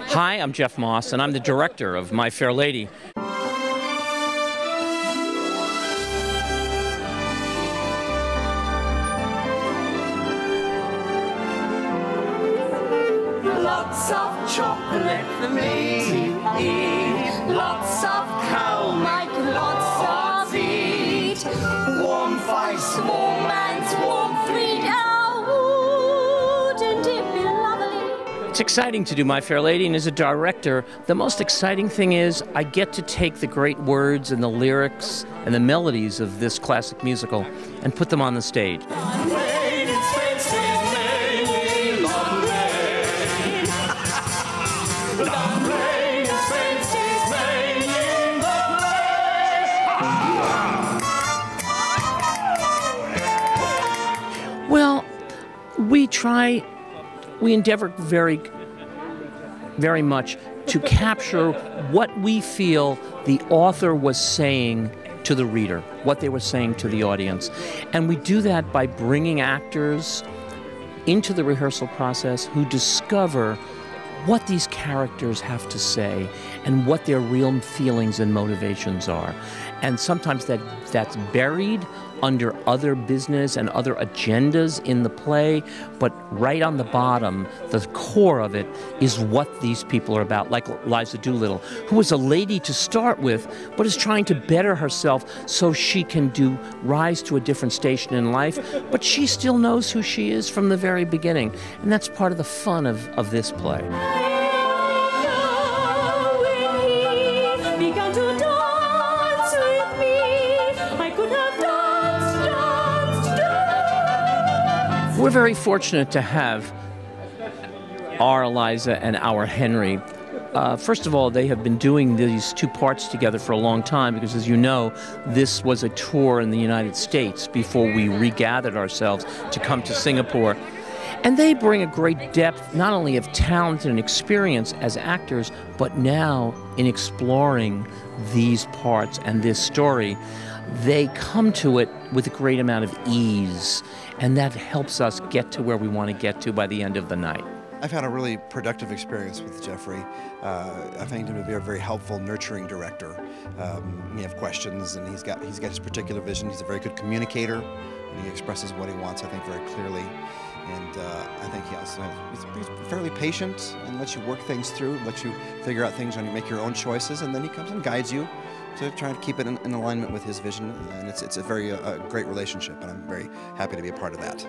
Hi, I'm Jeff Moss, and I'm the director of My Fair Lady. Lots of chocolate for me to eat. Lots of coal, make lots of eat. Warm face, warm hands, warm feet. Oh, wouldn't it be lovely? It's exciting to do My Fair Lady, and as a director, the most exciting thing is I get to take the great words and the lyrics and the melodies of this classic musical and put them on the stage. Well, we endeavor very much to capture what we feel the author was saying to the reader, what they were saying to the audience. And we do that by bringing actors into the rehearsal process who discover what these characters have to say and what their real feelings and motivations are. And sometimes that's buried under other business and other agendas in the play, but right on the bottom, the core of it is what these people are about, like Liza Doolittle, who was a lady to start with, but is trying to better herself so she can rise to a different station in life, but she still knows who she is from the very beginning. And that's part of the fun of this play. We're very fortunate to have our Eliza and our Henry. First of all, they have been doing these two parts together for a long time because, as you know, this was a tour in the United States before we regathered ourselves to come to Singapore. And they bring a great depth, not only of talent and experience as actors, but now in exploring these parts and this story, they come to it with a great amount of ease, and that helps us get to where we want to get to by the end of the night. I've had a really productive experience with Jeffrey. I find him to be a very helpful, nurturing director. We have questions, and he's got his particular vision. He's a very good communicator, and he expresses what he wants, I think, very clearly. And I think he's fairly patient and lets you work things through, lets you figure out things, and you make your own choices, and then he comes and guides you to try to keep it in alignment with his vision. And it's a very great relationship, and I'm very happy to be a part of that.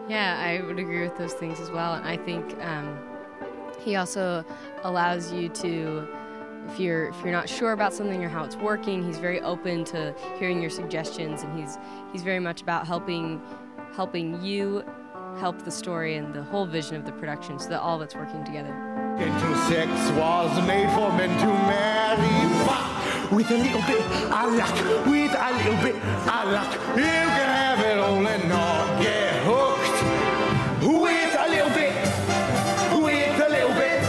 Yeah, I would agree with those things as well. And I think he also allows you to, if you're not sure about something or how it's working, he's very open to hearing your suggestions, and he's very much about helping you help the story and the whole vision of the production so that all of it's working together. Sex was made for men to marry. With a little bit of luck, with a little bit of luck, you can have it all and not get hooked. With a little bit, with a little bit,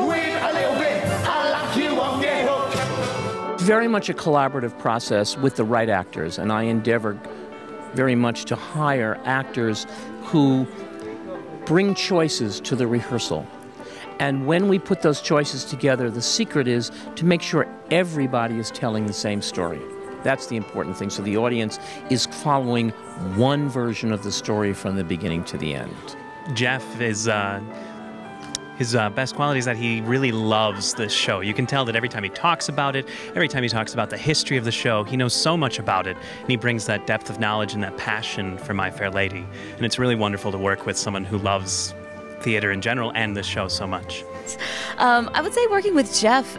with a little bit of luck, you won't get hooked. Very much a collaborative process with the right actors, and I endeavor very much to hire actors who bring choices to the rehearsal. And when we put those choices together, the secret is to make sure everybody is telling the same story. That's the important thing. So the audience is following one version of the story from the beginning to the end. Jeff is... His best quality is that he really loves this show. You can tell that every time he talks about it, every time he talks about the history of the show, he knows so much about it, and he brings that depth of knowledge and that passion for My Fair Lady. And it's really wonderful to work with someone who loves theater in general and this show so much. I would say working with Jeff,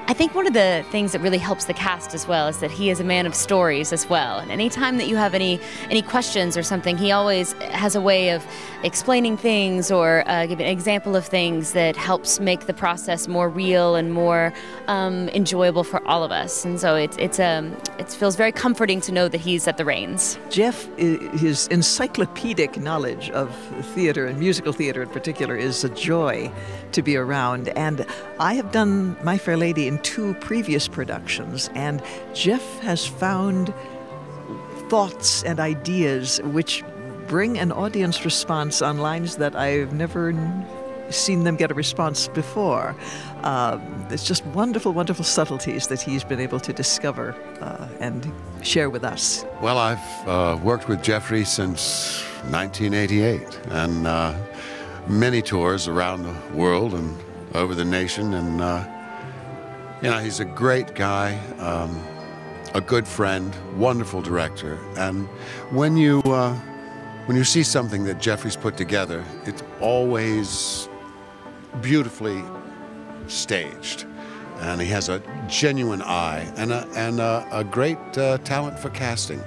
I think one of the things that really helps the cast as well is that he is a man of stories as well. And anytime that you have any questions or something, he always has a way of explaining things or giving an example of things that helps make the process more real and more enjoyable for all of us. And so it feels very comforting to know that he's at the reins. Jeff, his encyclopedic knowledge of theater and musical theater in particular is a joy to be around. And I have done My Fair Lady in 2 previous productions, and Jeff has found thoughts and ideas which bring an audience response on lines that I've never seen them get a response before. It's just wonderful, wonderful subtleties that he's been able to discover and share with us. Well, I've worked with Jeffrey since 1988, and many tours around the world and over the nation, and you know, he's a great guy, a good friend, wonderful director, and when you see something that Jeffrey's put together, it's always beautifully staged, and he has a genuine eye and a great talent for casting.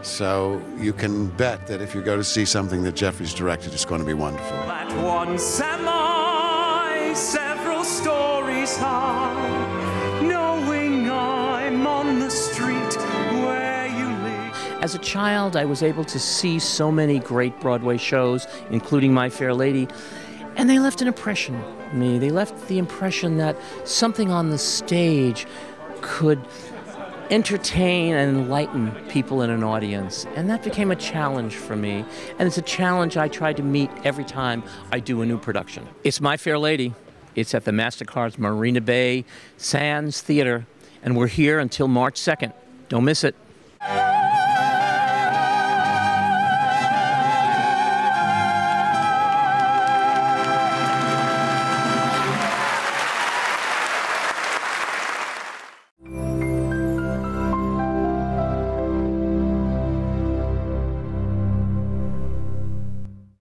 So you can bet that if you go to see something that Jeffrey's directed, it's going to be wonderful. At once am I several stories high, knowing I'm on the street where you live. As a child, I was able to see so many great Broadway shows, including My Fair Lady, and they left an impression on me. They left the impression that something on the stage could entertain and enlighten people in an audience. And that became a challenge for me. And it's a challenge I try to meet every time I do a new production. It's My Fair Lady. It's at the MasterCards Marina Bay Sands Theater. And we're here until March 2nd. Don't miss it.